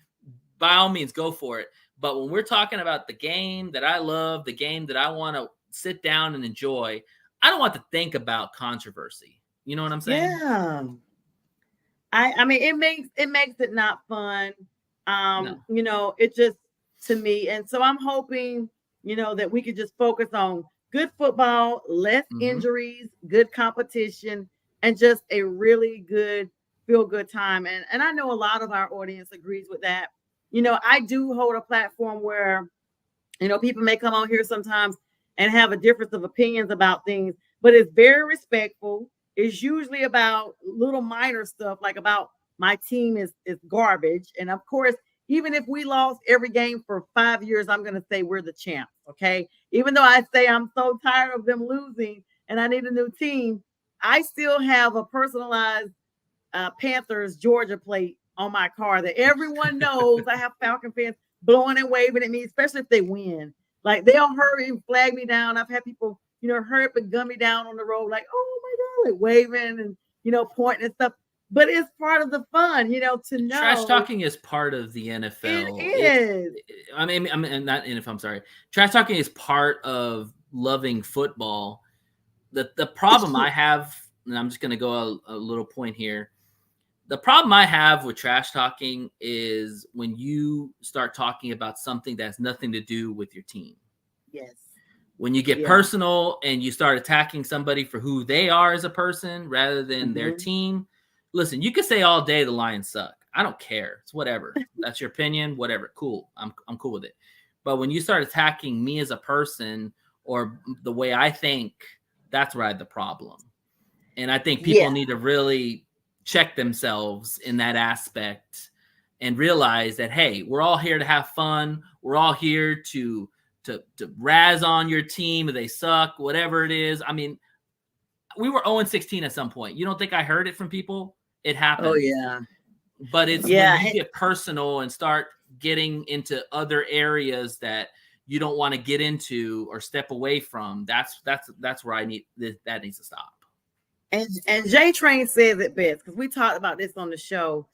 by all means, go for it. But when we're talking about the game that I love, the game that I want to sit down and enjoy, I don't want to think about controversy. You know what I'm saying? Yeah. I mean, it makes it not fun. No. It just, to me. And so I'm hoping, that we could just focus on good football, less injuries, good competition, and just a really good, feel good time. And I know a lot of our audience agrees with that. I do hold a platform where, people may come on here sometimes and have a difference of opinions about things, but it's very respectful. It's usually about little minor stuff, like about my team is garbage. And of course, even if we lost every game for 5 years, I'm going to say we're the champs. Okay. Even though I say I'm so tired of them losing and I need a new team, I still have a personalized Panthers Georgia plate on my car that everyone knows. I have Falcon fans blowing and waving at me, especially if they win. Like they'll hurry and flag me down. I've had people, hurry up and gun me down on the road, like, oh my God, like waving and, pointing and stuff. But it's part of the fun, to know. Trash talking is part of the NFL. It is. I mean, not NFL, I'm sorry. Trash talking is part of loving football. The problem I have, and I'm just going to go a little point here. The problem I have with trash talking is when you start talking about something that has nothing to do with your team. Yes. When you get personal and you start attacking somebody for who they are as a person rather than their team. Listen, you could say all day the Lions suck. I don't care. It's whatever. That's your opinion. Whatever. Cool. I'm cool with it. But when you start attacking me as a person or the way I think, that's where I have the problem. And I think people need to really check themselves in that aspect and realize that, hey, we're all here to have fun. We're all here to razz on your team if they suck, whatever it is. I mean, we were 0-16 at some point. You don't think I heard it from people? It happened. Oh, yeah. But it's when you get personal and start getting into other areas that you don't want to get into or step away from. That's where that needs to stop. And J Train says it best, because we talked about this on the show.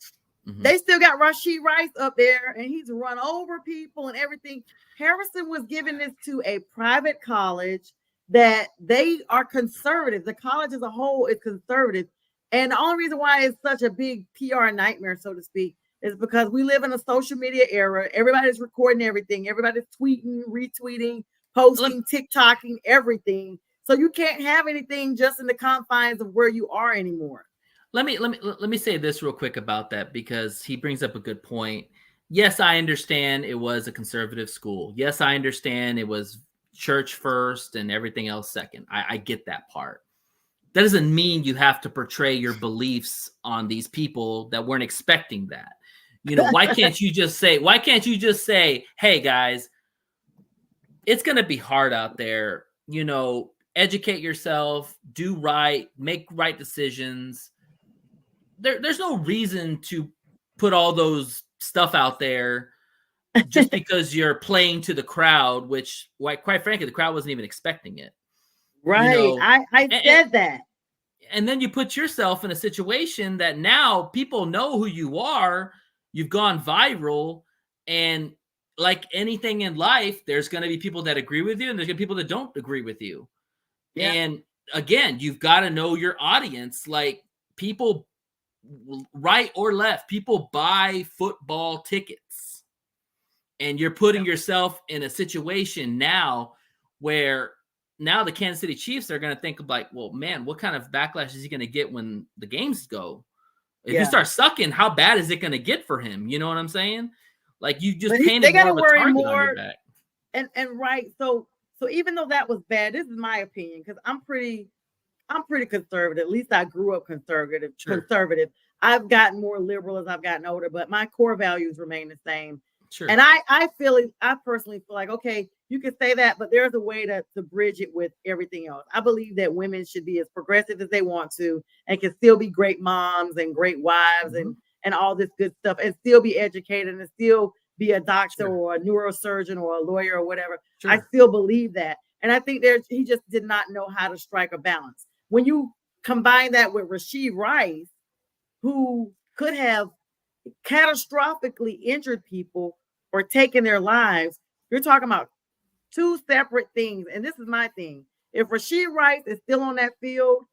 They still got Rashee Rice up there, and he's run over people and everything. Harrison was giving this to a private college that they are conservative. The college as a whole is conservative. And the only reason why it's such a big PR nightmare, so to speak, is because we live in a social media era. Everybody's recording everything. Everybody's tweeting, retweeting, posting, TikToking, everything. So you can't have anything just in the confines of where you are anymore. Let me say this real quick about that, because he brings up a good point. Yes, I understand it was a conservative school. Yes, I understand it was church first and everything else second. I get that part. That doesn't mean you have to portray your beliefs on these people that weren't expecting that. Why can't you just say, hey guys, it's going to be hard out there. Educate yourself, do right, make right decisions. There's no reason to put all those stuff out there just because you're playing to the crowd, which, quite frankly, the crowd wasn't even expecting it. Right. I said that. And then you put yourself in a situation that now people know who you are. You've gone viral. And like anything in life, there's going to be people that agree with you and there's going to be people that don't agree with you. Yeah. And again, you've got to know your audience. Like, people, right or left, people buy football tickets. And you're putting yourself in a situation now where now the Kansas City Chiefs are going to think of like, well, man, what kind of backlash is he going to get when the games go? If you start sucking, how bad is it going to get for him? You know what I'm saying? Like, you just painted more of a target on your back. And right. So even though that was bad, this is my opinion, because I'm pretty conservative. At least I grew up conservative. Sure. I've gotten more liberal as I've gotten older, but my core values remain the same. Sure. And I personally feel like, okay, you can say that, but there's a way to bridge it with everything else. I believe that women should be as progressive as they want to and can still be great moms and great wives and all this good stuff, and still be educated and still be a doctor or a neurosurgeon or a lawyer or whatever. Sure. I still believe that. And I think he just did not know how to strike a balance. When you combine that with Rashee Rice, who could have catastrophically injured people or taken their lives, you're talking about two separate things. And this is my thing. If Rashee Rice is still on that field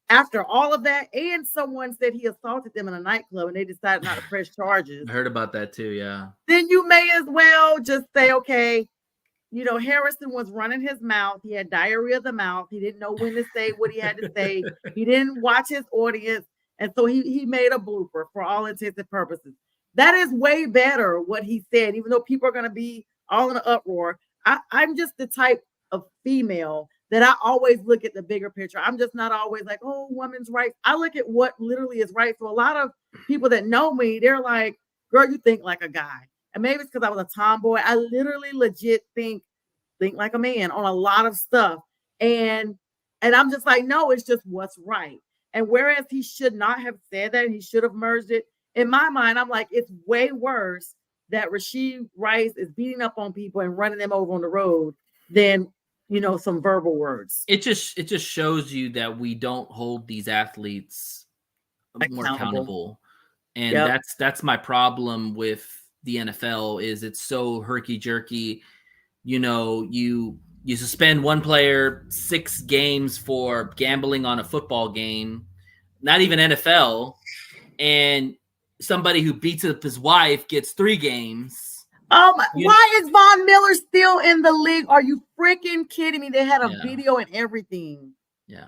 after all of that, and someone said he assaulted them in a nightclub and they decided not to press charges. I heard about that too, yeah. Then you may as well just say, okay, Harrison was running his mouth. He had diarrhea of the mouth. He didn't know when to say what he had to say. He didn't watch his audience. And so he made a blooper for all intents and purposes. That is way better what he said, even though people are going to be all in an uproar. I'm just the type of female that I always look at the bigger picture. I'm just not always like, oh, women's rights. I look at what literally is right. So a lot of people that know me, they're like, girl, you think like a guy. And maybe it's because I was a tomboy. I literally legit think like a man on a lot of stuff. And I'm just like, no, it's just what's right. And whereas he should not have said that, he should have merged it. In my mind, I'm like, it's way worse that Rashid Rice is beating up on people and running them over on the road than, some verbal words. It just shows you that we don't hold these athletes more accountable. And that's my problem with the NFL is it's so herky-jerky. You suspend one player 6 games for gambling on a football game, not even NFL, and somebody who beats up his wife gets 3 games. Oh my! Why is Von Miller still in the league? Are you freaking kidding me? They had a video and everything. Yeah,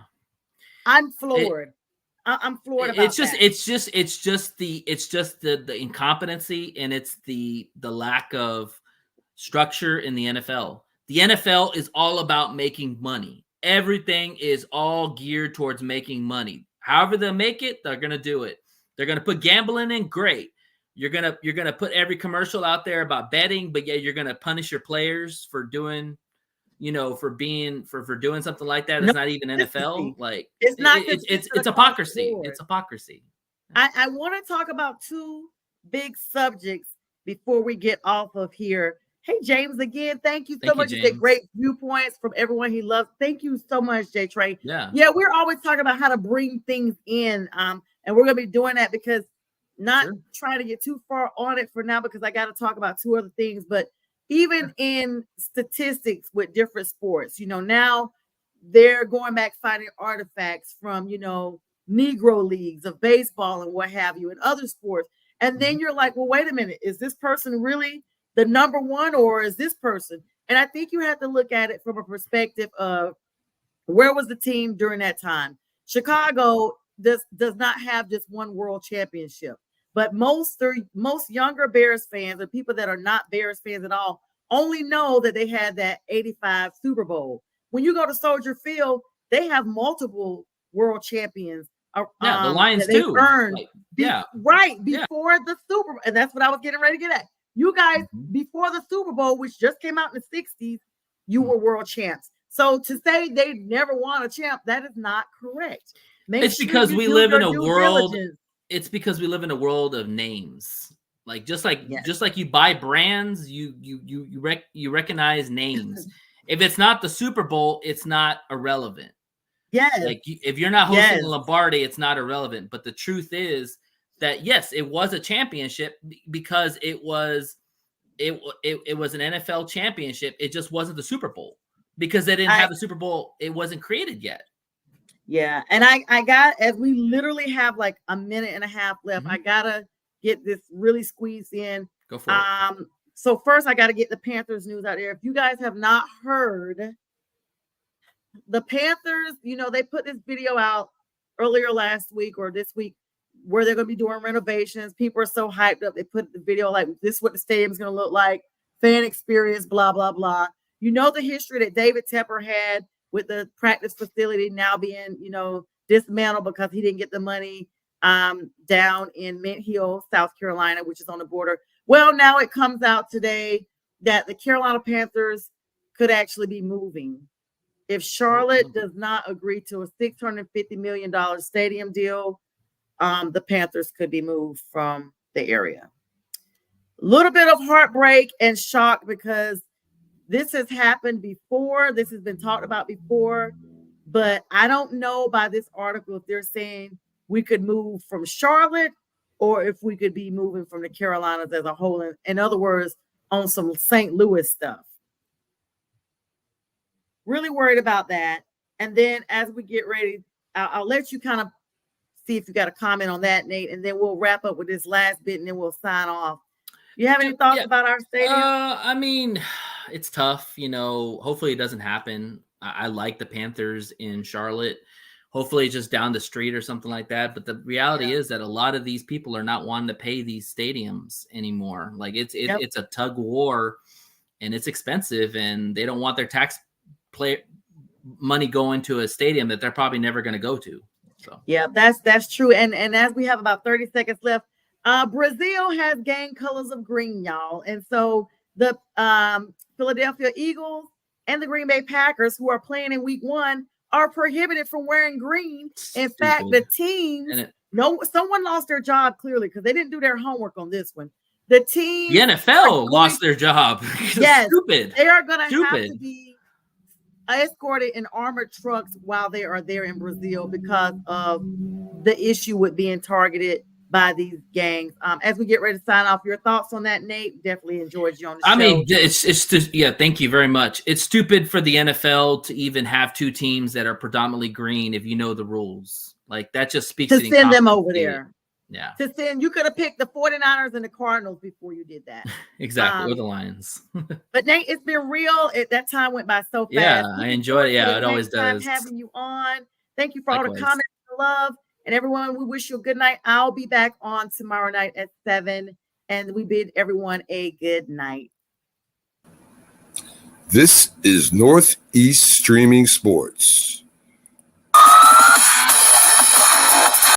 I'm floored. I'm floored about that. It's just the incompetency, and it's the lack of structure in the NFL. The NFL is all about making money. Everything is all geared towards making money. However they make it, they're gonna do it. They're gonna put gambling in. Great. You're gonna put every commercial out there about betting, but yeah, you're gonna punish your players for doing, for doing something like that. It's not even NFL. Like it's not. It's hypocrisy. It's hypocrisy. I want to talk about 2 big subjects before we get off of here. Hey, James, again, thank you so much. You get great viewpoints from everyone he loves. Thank you so much, J. Trey. Yeah, we're always talking about how to bring things in, and we're gonna be doing that because. Not trying to get too far on it for now because I got to talk about 2 other things. But even in statistics with different sports, now they're going back finding artifacts from, Negro leagues of baseball and what have you and other sports. And then you're like, well, wait a minute. Is this person really the number one or is this person? And I think you have to look at it from a perspective of where was the team during that time? Chicago does not have just one world championship. But most younger Bears fans or people that are not Bears fans at all only know that they had that 85 Super Bowl. When you go to Soldier Field, they have multiple world champions. The Lions too. Earned before the Super Bowl. And that's what I was getting ready to get at. You guys, before the Super Bowl, which just came out in the 60s, you were world champs. So to say they never won a champ, that is not correct. It's because we live in a world. It's because we live in a world of names. Like just like you buy brands, you recognize names. If it's not the Super Bowl, it's not irrelevant. Yes. Like if you're not hosting the Lombardi, it's not irrelevant. But the truth is that yes, it was a championship because it was an NFL championship. It just wasn't the Super Bowl because they didn't have the Super Bowl. It wasn't created yet. Yeah, and I got, as we literally have like a minute and a half left, I gotta get this really squeezed in. Go for it. So first I gotta get the Panthers news out there. If you guys have not heard, the Panthers, they put this video out earlier last week or this week where they're gonna be doing renovations. People are so hyped up. They put the video like this is what the stadium's gonna look like, fan experience, blah, blah, blah. The history that David Tepper had with the practice facility now being, dismantled because he didn't get the money down in Mint Hill, South Carolina, which is on the border. Well, now it comes out today that the Carolina Panthers could actually be moving. If Charlotte does not agree to a $650 million stadium deal, the Panthers could be moved from the area. A little bit of heartbreak and shock because this has happened before. This has been talked about before, but I don't know by this article if they're saying we could move from Charlotte or if we could be moving from the Carolinas as a whole. In other words, on some St. Louis stuff. Really worried about that. And then as we get ready, I'll let you kind of see if you got a comment on that, Nate, and then we'll wrap up with this last bit and then we'll sign off. You have any thoughts about our stadium? I mean, it's tough. Hopefully it doesn't happen. I like the Panthers in Charlotte. Hopefully it's just down the street or something like that. But the reality is that a lot of these people are not wanting to pay these stadiums anymore. Like it's a tug war and it's expensive and they don't want their money going to a stadium that they're probably never going to go to. So yeah, that's true. And as we have about 30 seconds left, Brazil has gang colors of green, y'all. And so the Philadelphia Eagles and the Green Bay Packers, who are playing in week 1, are prohibited from wearing green. In fact, the teams, someone lost their job clearly because they didn't do their homework on this one. The teams, the NFL lost their job. Yes, stupid. They are going to have to be escorted in armored trucks while they are there in Brazil because of the issue with being targeted by these gangs. As we get ready to sign off, your thoughts on that, Nate? Definitely enjoyed you on the show. I mean, it's just, thank you very much. It's stupid for the NFL to even have two teams that are predominantly green if you know the rules. Like, that just speaks to send them over there. Yeah. You could have picked the 49ers and the Cardinals before you did that. Exactly. Or the Lions. But Nate, it's been real. That time went by so fast. Yeah, I enjoyed it. Yeah, it always does. Having you on. Thank you for all the comments and love. And everyone, we wish you a good night. I'll be back on tomorrow night at 7. And we bid everyone a good night. This is Northeast Streaming Sports.